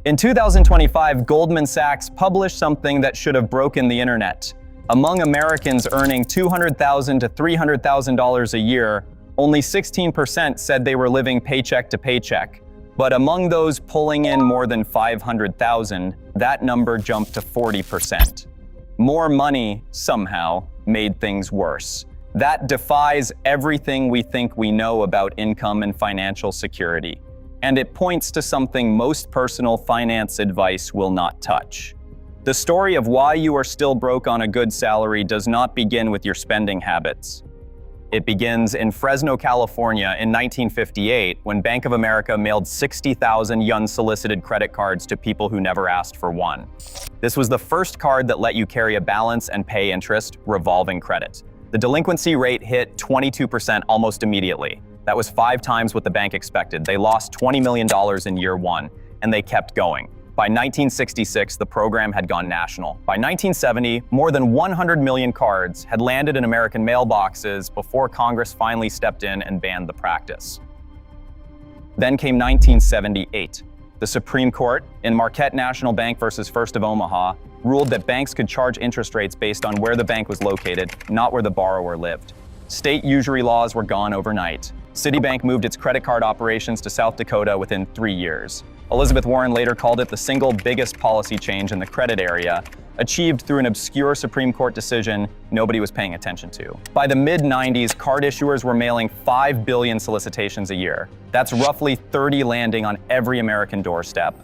In 2025, Goldman Sachs published something that should have broken the internet. Among Americans earning $200,000 to $300,000 a year, only 16% said they were living paycheck to paycheck. But among those pulling in more than $500,000, that number jumped to 40%. More money, somehow, made things worse. That defies everything we think we know about income and financial security. And it points to something most personal finance advice will not touch. The story of why you are still broke on a good salary does not begin with your spending habits. It begins in Fresno, California in 1958 when Bank of America mailed 60,000 unsolicited credit cards to people who never asked for one. This was the first card that let you carry a balance and pay interest, revolving credit. The delinquency rate hit 22% almost immediately. That was 5 times what the bank expected. They lost $20 million in year 1, and they kept going. By 1966, the program had gone national. By 1970, more than 100 million cards had landed in American mailboxes before Congress finally stepped in and banned the practice. Then came 1978. The Supreme Court, in Marquette National Bank versus First of Omaha, ruled that banks could charge interest rates based on where the bank was located, not where the borrower lived. State usury laws were gone overnight. Citibank moved its credit card operations to South Dakota within 3 years. Elizabeth Warren later called it the single biggest policy change in the credit area, achieved through an obscure Supreme Court decision nobody was paying attention to. By the mid-90s, card issuers were mailing 5 billion solicitations a year. That's roughly 30 landing on every American doorstep.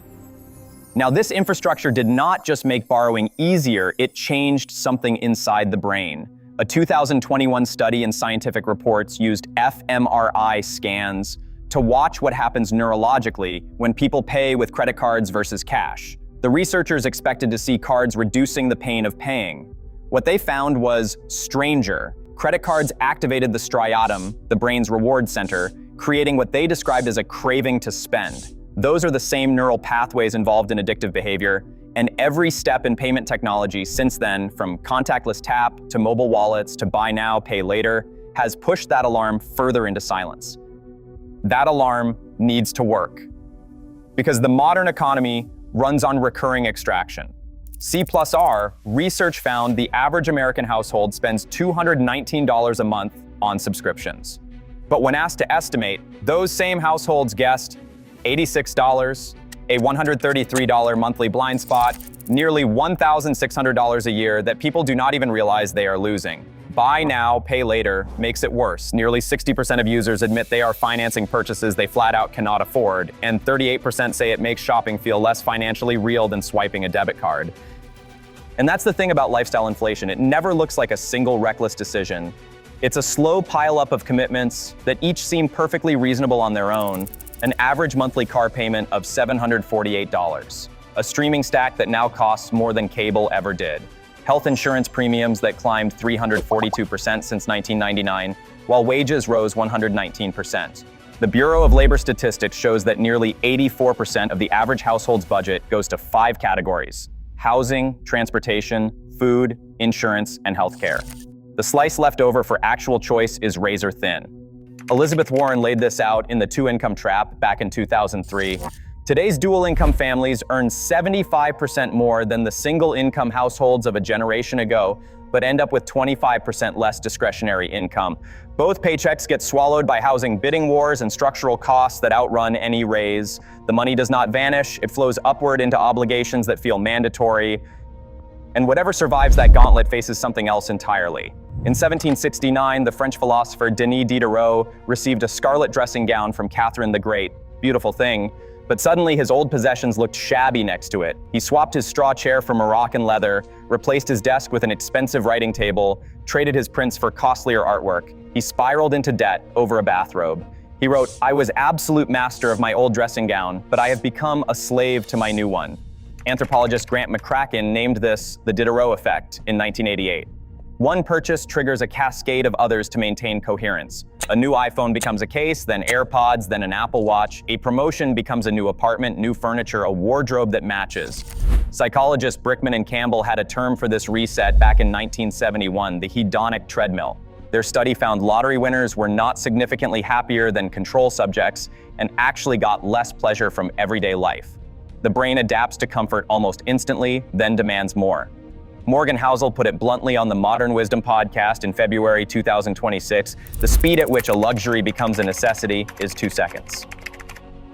Now, this infrastructure did not just make borrowing easier, it changed something inside the brain. A 2021 study in Scientific Reports used fMRI scans to watch what happens neurologically when people pay with credit cards versus cash. The researchers expected to see cards reducing the pain of paying. What they found was stranger. Credit cards activated the striatum, the brain's reward center, creating what they described as a craving to spend. Those are the same neural pathways involved in addictive behavior, and every step in payment technology since then, from contactless tap to mobile wallets to buy now, pay later, has pushed that alarm further into silence. That alarm needs to work. Because the modern economy runs on recurring extraction. C+R research found the average American household spends $219 a month on subscriptions. But when asked to estimate, those same households guessed $86, a $133 monthly blind spot, nearly $1,600 a year that people do not even realize they are losing. Buy now, pay later makes it worse. Nearly 60% of users admit they are financing purchases they flat out cannot afford, and 38% say it makes shopping feel less financially real than swiping a debit card. And that's the thing about lifestyle inflation. It never looks like a single reckless decision. It's a slow pileup of commitments that each seem perfectly reasonable on their own. An average monthly car payment of $748. A streaming stack that now costs more than cable ever did. Health insurance premiums that climbed 342% since 1999, while wages rose 119%. The Bureau of Labor Statistics shows that nearly 84% of the average household's budget goes to 5 categories: housing, transportation, food, insurance, and healthcare. The slice left over for actual choice is razor thin. Elizabeth Warren laid this out in The Two-Income Trap back in 2003. Today's dual-income families earn 75% more than the single-income households of a generation ago, but end up with 25% less discretionary income. Both paychecks get swallowed by housing bidding wars and structural costs that outrun any raise. The money does not vanish, it flows upward into obligations that feel mandatory. And whatever survives that gauntlet faces something else entirely. In 1769, the French philosopher Denis Diderot received a scarlet dressing gown from Catherine the Great. Beautiful thing. But suddenly his old possessions looked shabby next to it. He swapped his straw chair for Moroccan leather, replaced his desk with an expensive writing table, traded his prints for costlier artwork. He spiraled into debt over a bathrobe. He wrote, "I was absolute master of my old dressing gown, but I have become a slave to my new one." Anthropologist Grant McCracken named this the Diderot Effect in 1988. One purchase triggers a cascade of others to maintain coherence. A new iPhone becomes a case, then AirPods, then an Apple Watch. A promotion becomes a new apartment, new furniture, a wardrobe that matches. Psychologists Brickman and Campbell had a term for this reset back in 1971, the hedonic treadmill. Their study found lottery winners were not significantly happier than control subjects and actually got less pleasure from everyday life. The brain adapts to comfort almost instantly, then demands more. Morgan Housel put it bluntly on the Modern Wisdom podcast in February 2026, the speed at which a luxury becomes a necessity is 2 seconds.